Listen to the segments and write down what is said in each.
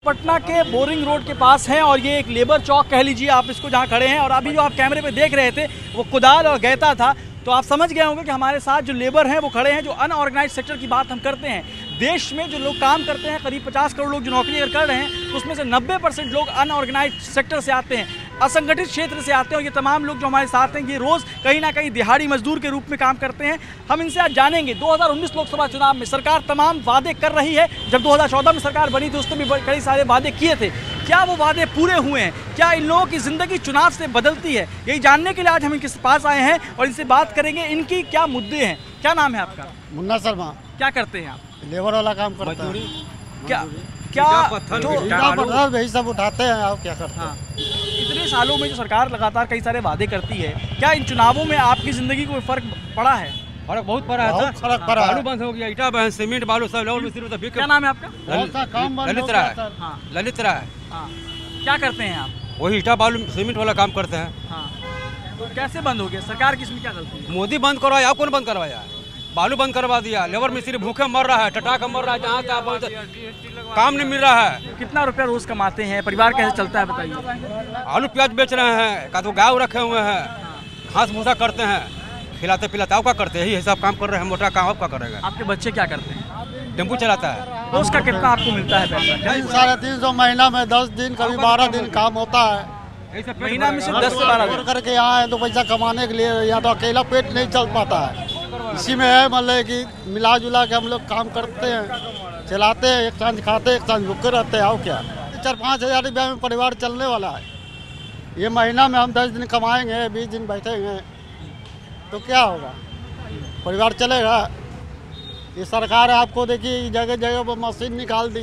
पटना के boring road के पास हैं और ये एक लेबर चौक कह लीजिए आप इसको, जहाँ खड़े हैं। और अभी जो आप कैमरे पे देख रहे थे वो कुदाल और गैता था, तो आप समझ गए होंगे कि हमारे साथ जो लेबर हैं वो खड़े हैं। जो अनऑर्गेनाइज सेक्टर की बात हम करते हैं, देश में जो लोग काम करते हैं, करीब 50 करोड़ लोग जो नौकरी अगर कर रहे हैं, तो उसमें से 90% लोग अनऑर्गेनाइज सेक्टर से आते हैं, असंगठित क्षेत्र से आते हैं। और ये तमाम लोग जो हमारे साथ हैं, ये रोज़ कहीं ना कहीं दिहाड़ी मजदूर के रूप में काम करते हैं। हम इनसे आज जानेंगे 2019 लोकसभा चुनाव में सरकार तमाम वादे कर रही है। जब 2014 में सरकार बनी थी उसने भी कई सारे वादे किए थे, क्या वो वादे पूरे हुए हैं? क्या इन लोगों की ज़िंदगी चुनाव से बदलती है? यही जानने के लिए आज हम इनके पास आए हैं और इनसे बात करेंगे इनकी क्या मुद्दे हैं। क्या नाम है आपका? मुन्ना शर्मा। क्या करते हैं आप? लेबर वाला काम करते हैं। क्या क्या जो यही सब उठाते हैं, आप क्या करते हैं? इतने सालों में जो सरकार लगातार कई सारे वादे करती है, क्या इन चुनावों में आपकी ज़िंदगी को फर्क पड़ा है? फर्क बहुत पड़ा है। फर्क पड़ा है। बालू बंद हो गया, ईटा बंद, सीमेंट बालू सब लोड मिस्त्री तो क्या नाम है आपका? ललित राय। हाँ, ललित राय। हाँ, क्या करते हैं आप? वही ईटा बालू सीमेंट वाला काम करते हैं। हाँ, तो कैसे बंद हो गया? सरकार किसमें क्या गलती है? मोदी बंद करवाया, कौन बंद करवाया? बालू बंद करवा दिया, लेबर मिस्त्री भूखे मर रहा है, टटा का मर रहा है, जहाँ तक काम नहीं मिल रहा है। कितना रुपया रोज कमाते हैं? परिवार कैसे चलता है बताइए? आलू प्याज बेच रहे हैं, का तो गाँव रखे हुए हैं, घास भूसा करते हैं, खिलाते पिलाते। आप क्या करते हैं? यही हिसाब काम कर रहे हैं, मोटा काम आप क्या करेगा? आपके बच्चे क्या करते हैं? टेम्पू चलाता है। रोज का कितना आपको मिलता है पैसा? 350 महीना में 10 दिन कभी 12 दिन काम होता है। महीना में सिर्फ 10 से 12 दिन करके यहाँ है तो पैसा कमाने के लिए, या तो अकेला पेट नहीं चल पाता है। इसी में है मतलब कि मिला जुला के हम लोग काम करते हैं, चलाते हैं, एक सांझ खाते एक सांझ भूखे रहते हैं। और क्या 4-5 हज़ार रुपया में परिवार चलने वाला है। ये महीना में हम 10 दिन कमाएंगे, 20 दिन बैठेंगे तो क्या होगा? परिवार चलेगा? ये सरकार है, आपको देखिए जगह जगह पर मशीन निकाल दी,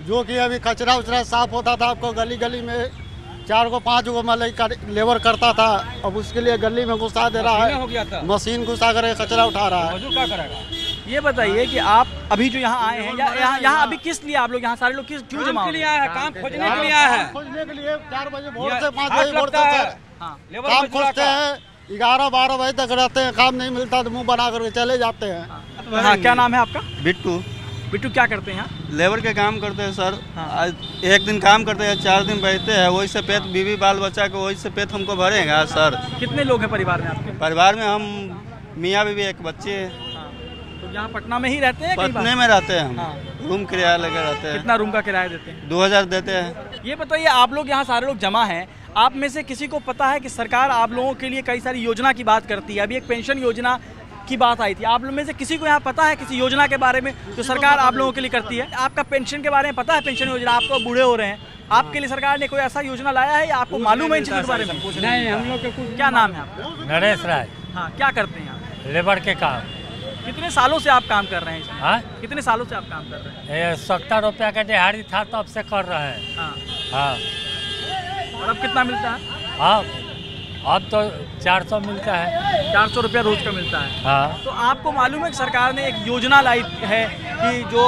जो कि अभी कचरा उचरा साफ होता था आपको गली गली में 4 को 5 को मतलब लेबर करता था, अब उसके लिए गली में घुसा दे रहा है, मशीन घुसा कर कचरा उठा रहा है। क्या करेगा? ये बताइए कि आप अभी जो यहाँ आए हैं, यहाँ अभी किस लिए आप लोग यहाँ सारे लोग क्यों जमा के लिए आए हैं? काम खोजने के लिए आए हैं। खोजने के लिए 4 बजे भोर से 5 बजे भोर से काम खोजते हैं, 11-12 बजे तक रहते हैं। काम नहीं मिलता तो मुंह बना करके चले जाते हैं। हाँ, क्या नाम है आपका? बिट्टू। बिट्टू, क्या करते हैं यहाँ? लेबर के काम करते हैं सर। आज एक दिन काम करते हैं, 4 दिन बैठते हैं, वही से पेट बीवी बाल बच्चा को वही से पेट हमको भरेगा सर। कितने लोग हैं परिवार में आपके? परिवार में हम मियाँ बीवी एक बच्चे। तो यहाँ पटना में ही रहते हैं? पटने में रहते हैं हम। रूम किराया लेकर रहते हैं। कितना रूम का किराया देते हैं? 2000 देते हैं। ये बताइए, आप लोग यहाँ सारे लोग जमा हैं, आप में से किसी को पता है कि सरकार आप लोगों के लिए कई सारी योजना की बात करती है? अभी एक पेंशन योजना की बात आई थी, आप लोग में से किसी को यहाँ पता है किसी योजना के बारे में जो सरकार आप लोगों के लिए करती है? आपका पेंशन के बारे में पता है? पेंशन योजना, आप तो बूढ़े हो रहे हैं, आपके लिए सरकार ने कोई ऐसा योजना लाया है या आपको मालूम है इन चीज़ों के बारे में? नहीं, हम लोग के। क्या नाम है आपका? नरेश राय। हाँ, क्या करते हैं आप? लेबर के काम। कितने सालों से आप काम कर रहे हैं? हाँ, कितने सालों से आप काम कर रहे हैं? 70 रुपया का दिहाड़ी था तो अब से कर रहे हैं। हाँ, हाँ, और अब कितना मिलता है? हाँ, अब तो 400 मिलता है। 400 रुपया रोज का मिलता है। हाँ, तो आपको मालूम है कि सरकार ने एक योजना लाई है कि जो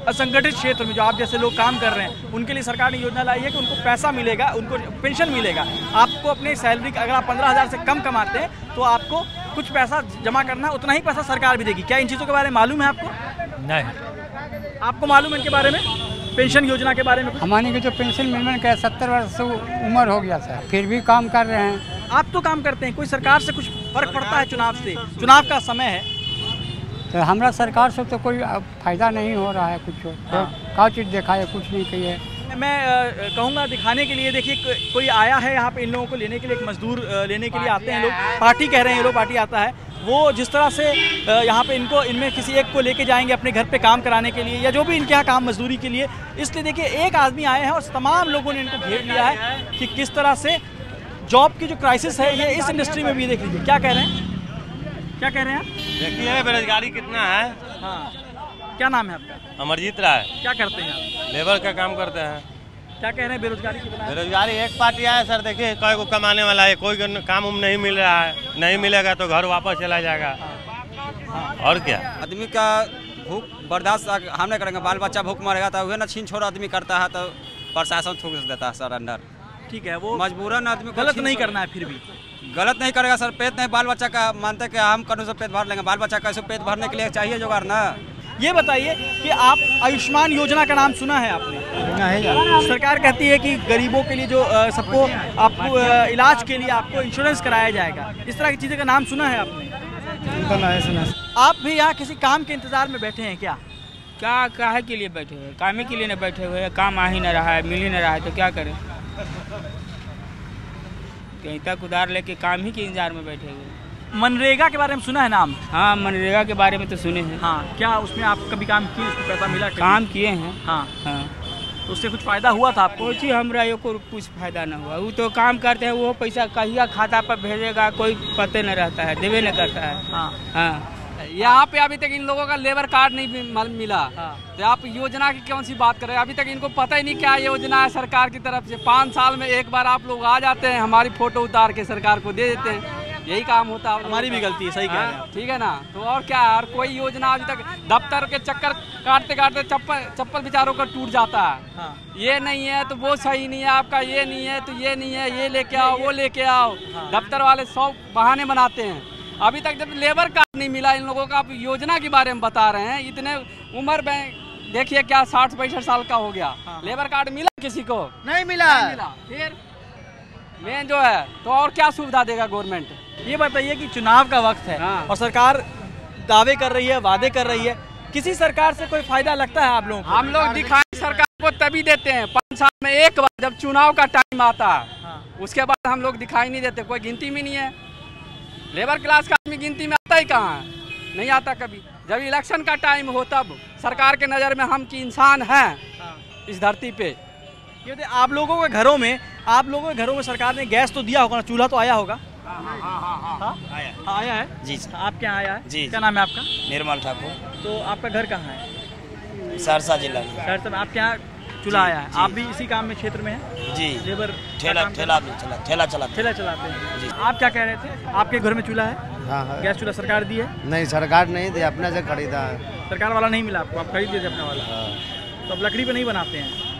असंगठित क्षेत्र में जो आप जैसे लोग काम कर रहे हैं उनके लिए सरकार ने योजना लाई है कि उनको पैसा मिलेगा, उनको पेंशन मिलेगा। आपको अपने सैलरी अगर आप 15,000 से कम कमाते हैं तो आपको कुछ पैसा जमा करना है, उतना ही पैसा सरकार भी देगी। क्या इन चीज़ों के बारे में मालूम है आपको? नहीं। आपको मालूम है इनके बारे में, पेंशन योजना के बारे में? हमारे के जो पेंशन मिलने का 70 वर्ष उम्र हो गया सर, फिर भी काम कर रहे हैं। आप तो काम करते हैं, कोई सरकार से कुछ फर्क पड़ता है? चुनाव से, चुनाव का समय है तो हमारा सरकार से तो कोई फायदा नहीं हो रहा है कुछ। क्या चीज़ देखा है? कुछ नहीं कही है। मैं कहूँगा दिखाने के लिए, देखिए कोई आया है यहाँ पे इन लोगों को लेने के लिए, एक मजदूर लेने के लिए आते हैं लोग, पार्टी कह रहे हैं ये लोग, पार्टी आता है वो जिस तरह से यहाँ पे इनमें किसी एक को लेके जाएंगे अपने घर पे काम कराने के लिए या जो भी इनके यहाँ काम मजदूरी के लिए। इसलिए देखिए एक आदमी आए हैं और तमाम लोगों ने इनको घेर लिया है कि किस तरह से जॉब की जो क्राइसिस है ये इस इंडस्ट्री में भी। देख लीजिए क्या कह रहे हैं, क्या कह रहे हैं? देखिए बेरोजगारी कितना है। हाँ, क्या नाम है आपका? अमरजीत राय। क्या करते हैं आप? लेबर का काम करते हैं। क्या कह रहे हैं बेरोजगारी कितना? बेरोजगारी एक पार्टी है सर, देखिए कई को कमाने वाला है, कोई काम नहीं मिल रहा है, नहीं मिलेगा तो घर वापस चला जाएगा। और क्या आदमी का भूख बर्दाश्त हम नहीं करेंगे, बाल बच्चा भूख मरेगा तो वह ना छीन छोड़ आदमी करता है तो प्रशासन थूक देता है सर अंदर। ठीक है, वो मजबूरन आदमी गलत नहीं करना है, फिर भी गलत नहीं करेगा सर। पेट नहीं, बाल बच्चा का मानते कि हम करूँ से पेट भर लेंगे, बाल बच्चा कैसे पेट भरने के लिए चाहिए जुगाड़ ना। ये बताइए कि आप आयुष्मान योजना का नाम सुना है आपने? नहीं। सरकार कहती है कि गरीबों के लिए जो सबको आपको इलाज के लिए आपको इंश्योरेंस कराया जाएगा, इस तरह की चीज़ें का नाम सुना है आपने? नहीं सुना। आप भी यहाँ किसी काम के इंतजार में बैठे हैं क्या? क्या काहे के लिए बैठे हुए? काम ही के लिए न बैठे हुए हैं, काम आ ही न रहा है, मिल ही न रहा है, तो क्या करें? कहीं तक उधार लेके काम ही के इंतजार में बैठे हुए। मनरेगा के बारे में सुना है नाम? हाँ, मनरेगा के बारे में तो सुने हैं। हाँ, क्या उसमें आप कभी काम किए, उसको पैसा मिला? काम किए हैं। हाँ हाँ। तो उससे कुछ फ़ायदा हुआ था आपको? कुछ ही हमरा को कुछ फायदा ना हुआ। वो तो काम करते हैं, वो पैसा कहिया खाता पर भेजेगा कोई पते न रहता है, देवे न करता है। हाँ हाँ। यहाँ पे अभी तक इन लोगों का लेबर कार्ड नहीं मिला। हाँ। तो आप योजना की कौन सी बात करें? अभी तक इनको पता ही नहीं क्या योजना है सरकार की तरफ से। 5 साल में एक बार आप लोग आ जाते हैं, हमारी फोटो उतार के सरकार को दे देते हैं, यही काम होता है। हमारी भी गलती है, सही कह रहे हैं। ठीक है ना? तो और क्या है, और कोई योजना अभी तक दफ्तर के चक्कर काटते काटते चप्पल बेचारों का टूट जाता है। हाँ। ये नहीं है तो वो सही नहीं है, आपका ये नहीं है तो ये नहीं है, ये लेके आओ वो लेके आओ। दफ्तर वाले 100 बहाने बनाते हैं। अभी तक जब लेबर कार्ड नहीं मिला इन लोगों का, आप योजना के बारे में बता रहे हैं। इतने उम्र में देखिए क्या 60-65 साल का हो गया। लेबर कार्ड मिला किसी को? नहीं मिला। फिर मेन जो है तो और क्या सुविधा देगा गवर्नमेंट? ये बताइए कि चुनाव का वक्त है और सरकार दावे कर रही है, वादे कर रही है, किसी सरकार से कोई फायदा लगता है आप लोगों को? हम लोग दिखाई सरकार को तभी देते हैं 5 साल में एक बार, जब चुनाव का टाइम आता है। उसके बाद हम लोग दिखाई नहीं देते, कोई गिनती में नहीं है। लेबर क्लास का आदमी गिनती में आता ही कहाँ है? नहीं आता कभी। जब इलेक्शन का टाइम हो तब सरकार के नज़र में हम की इंसान हैं इस धरती पे। ये आप लोगों के घरों में सरकार ने गैस तो दिया होगा ना, चूल्हा तो आया होगा? आया है जी। आपके यहाँ आया है जी। क्या नाम है आपका? निर्मल ठाकुर। तो आपका घर कहाँ है? सहरसा जिला में। सहरसा में। आपके यहाँ चूल्हा आया है? आप भी इसी काम में क्षेत्र में हैं? जी। लेबर ठेला चलाते हैं जी। आप क्या कह रहे थे? आपके घर में चूल्हा है? हाँ। गैस चूल्हा सरकार दी है? नहीं, सरकार नहीं दी, अपने से खरीदा है। सरकार वाला नहीं मिला आपको, आप खरीद दिए थे अपने वाला? तो अब लकड़ी पे नहीं बनाते हैं।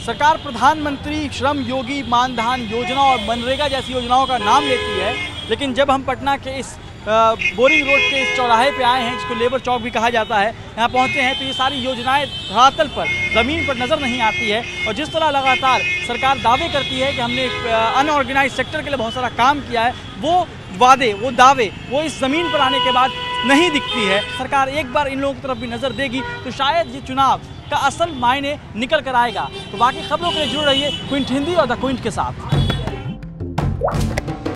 सरकार प्रधानमंत्री श्रम योगी मानधन योजना और मनरेगा जैसी योजनाओं का नाम लेती है, लेकिन जब हम पटना के इस बोरिंग रोड के इस चौराहे पे आए हैं, जिसको लेबर चौक भी कहा जाता है, यहाँ पहुँचे हैं तो ये सारी योजनाएं धरातल पर, ज़मीन पर नज़र नहीं आती है। और जिस तरह लगातार सरकार दावे करती है कि हमने अनऑर्गेनाइज सेक्टर के लिए बहुत सारा काम किया है, वो वादे, वो दावे, वो इस ज़मीन पर आने के बाद नहीं दिखती है। सरकार एक बार इन लोगों की तरफ भी नज़र देगी तो शायद ये चुनाव का असल मायने निकल कर आएगा। तो बाकी खबरों के लिए जुड़ रहिए क्विंट हिंदी और द क्विंट के साथ।